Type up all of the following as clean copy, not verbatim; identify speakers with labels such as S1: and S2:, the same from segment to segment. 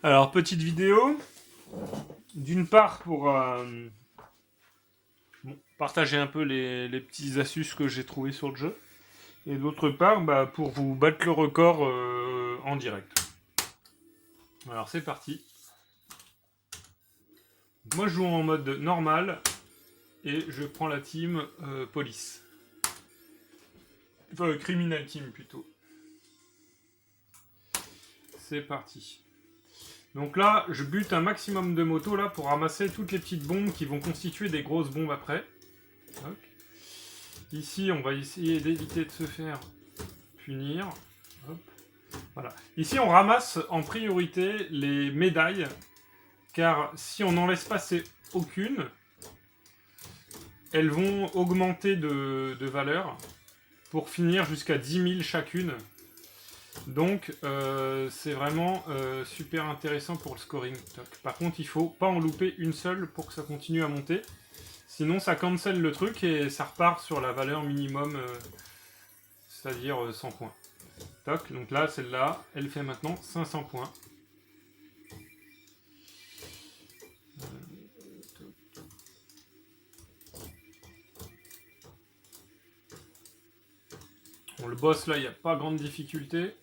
S1: Alors, petite vidéo, d'une part pour partager un peu les petites astuces que j'ai trouvées sur le jeu, et d'autre part pour vous battre le record en direct. Alors c'est parti. Moi je joue en mode normal, et je prends la team police. Enfin, criminal team plutôt. C'est parti. Donc là, je bute un maximum de motos là pour ramasser toutes les petites bombes qui vont constituer des grosses bombes après. Hop. Ici, on va essayer d'éviter de se faire punir. Hop. Voilà. Ici, on ramasse en priorité les médailles, car si on n'en laisse passer aucune, elles vont augmenter de valeur pour finir jusqu'à 10 000 chacune. Donc, c'est vraiment super intéressant pour le scoring. Par contre, il faut pas en louper une seule pour que ça continue à monter. Sinon, ça cancel le truc et ça repart sur la valeur minimum, c'est-à-dire 100 points. Toc, donc là, celle-là, elle fait maintenant 500 points. Bon, le boss, là, il n'y a pas grande difficulté.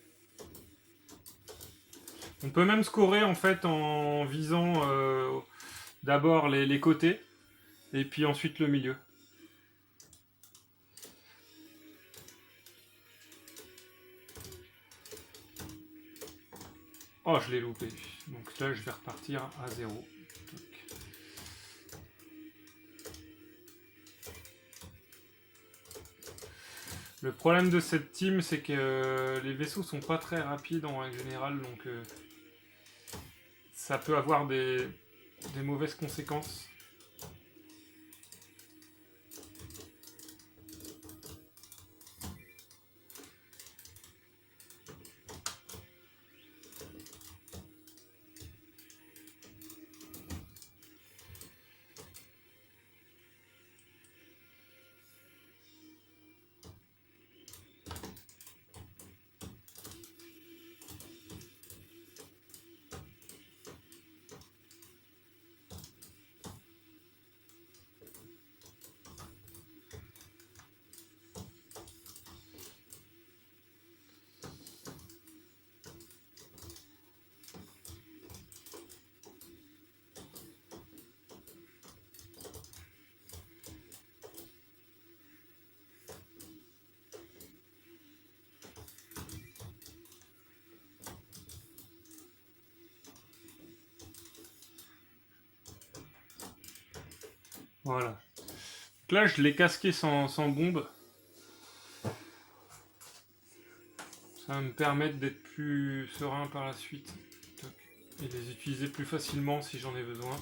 S1: On peut même scorer, en fait, en visant d'abord les côtés, et puis ensuite le milieu. Oh, je l'ai loupé. Donc là, je vais repartir à 0. Le problème de cette team, c'est que les vaisseaux sont pas très rapides en règle générale, donc ça peut avoir des mauvaises conséquences. Voilà. Donc là, je l'ai casqué sans bombe. Ça va me permettre d'être plus serein par la suite. Et les utiliser plus facilement si j'en ai besoin.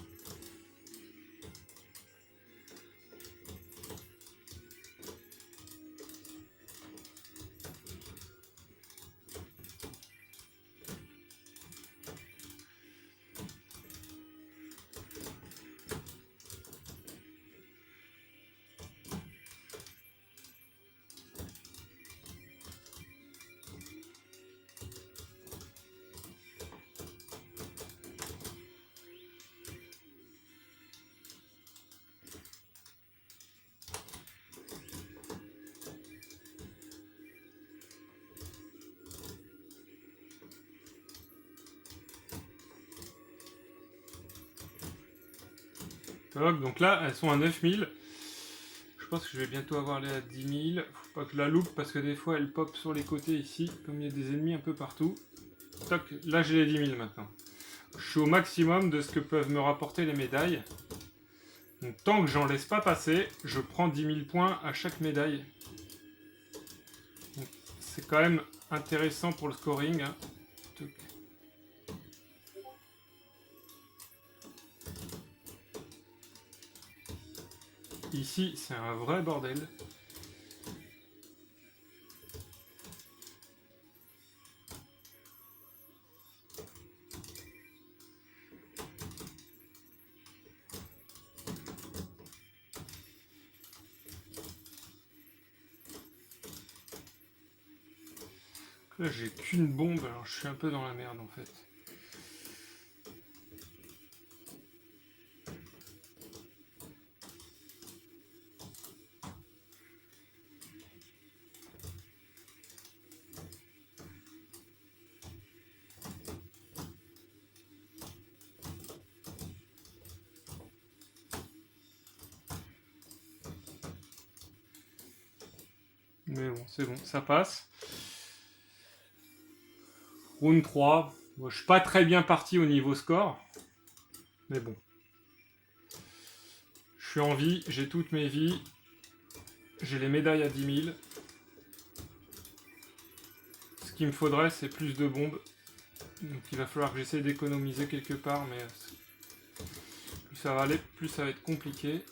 S1: Donc là, elles sont à 9000. Je pense que je vais bientôt avoir les à 10 000. Faut pas que je la loupe parce que des fois elles pop sur les côtés ici, comme il y a des ennemis un peu partout. Toc, là j'ai les 10 000 maintenant. Je suis au maximum de ce que peuvent me rapporter les médailles. Donc tant que j'en laisse pas passer, je prends 10 000 points à chaque médaille. C'est quand même intéressant pour le scoring. Hein. Ici, c'est un vrai bordel. Là, j'ai qu'une bombe, alors je suis un peu dans la merde en fait. Mais bon, c'est bon, ça passe. Round 3. Bon, je suis pas très bien parti au niveau score. Mais bon. Je suis en vie, j'ai toutes mes vies. J'ai les médailles à 10 000. Ce qu'il me faudrait, c'est plus de bombes. Donc il va falloir que j'essaie d'économiser quelque part, mais plus ça va aller, plus ça va être compliqué.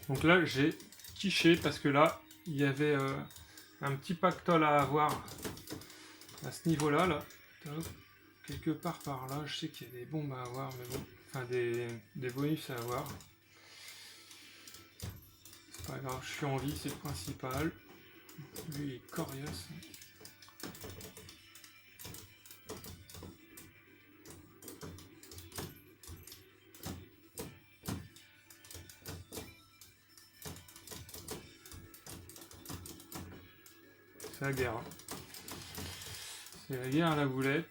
S1: Donc là, j'ai quiché parce que là, il y avait un petit pactole à avoir à ce niveau-là. Là. Quelque part par là, je sais qu'il y a des bombes à avoir, mais bon, enfin des bonus à avoir. C'est pas grave, je suis en vie, c'est le principal. Lui, il est coriace. C'est la guerre. Hein. C'est la guerre à la boulette.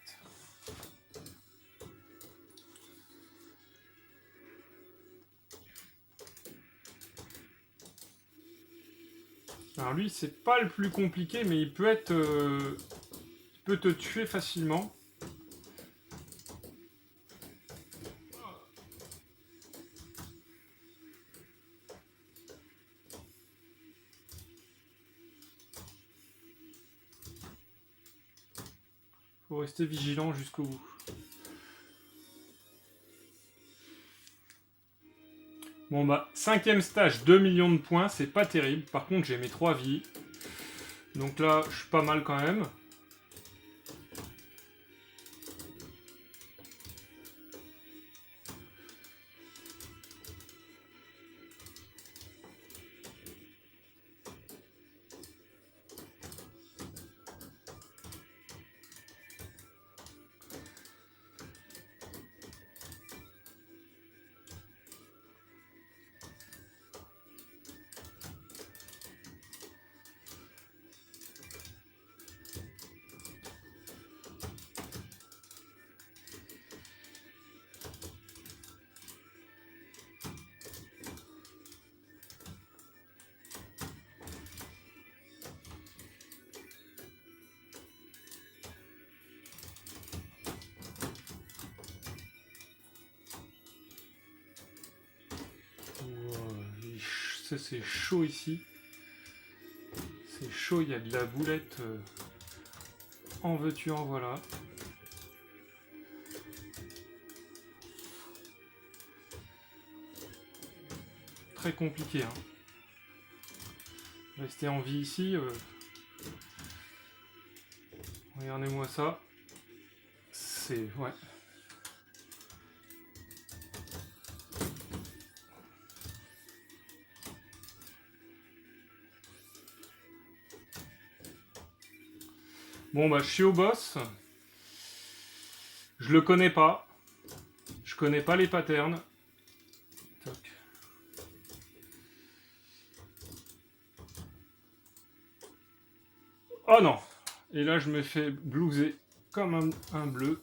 S1: Alors lui, c'est pas le plus compliqué, mais il peut être... il peut te tuer facilement. Faut rester vigilant jusqu'au bout. Bon bah, 5e stage, 2 millions de points, c'est pas terrible. Par contre, j'ai mes 3 vies. Donc là, je suis pas mal quand même. C'est chaud ici. C'est chaud, il y a de la boulette. En veux-tu, en voilà. Très compliqué. Hein. Rester en vie ici. Regardez-moi ça. C'est... ouais. Bon bah je suis au boss. Je le connais pas. Je connais pas les patterns. Toc. Oh non. Et là je me fais blouser comme un bleu.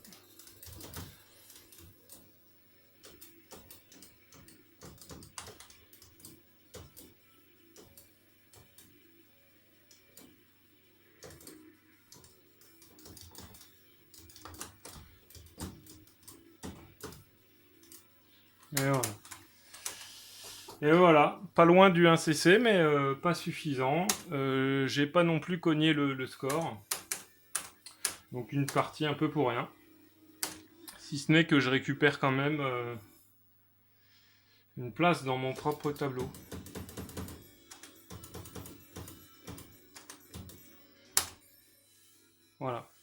S1: Et voilà. Et voilà, pas loin du 1cc, mais pas suffisant. J'ai pas non plus cogné le score. Donc une partie un peu pour rien. Si ce n'est que je récupère quand même une place dans mon propre tableau. Voilà.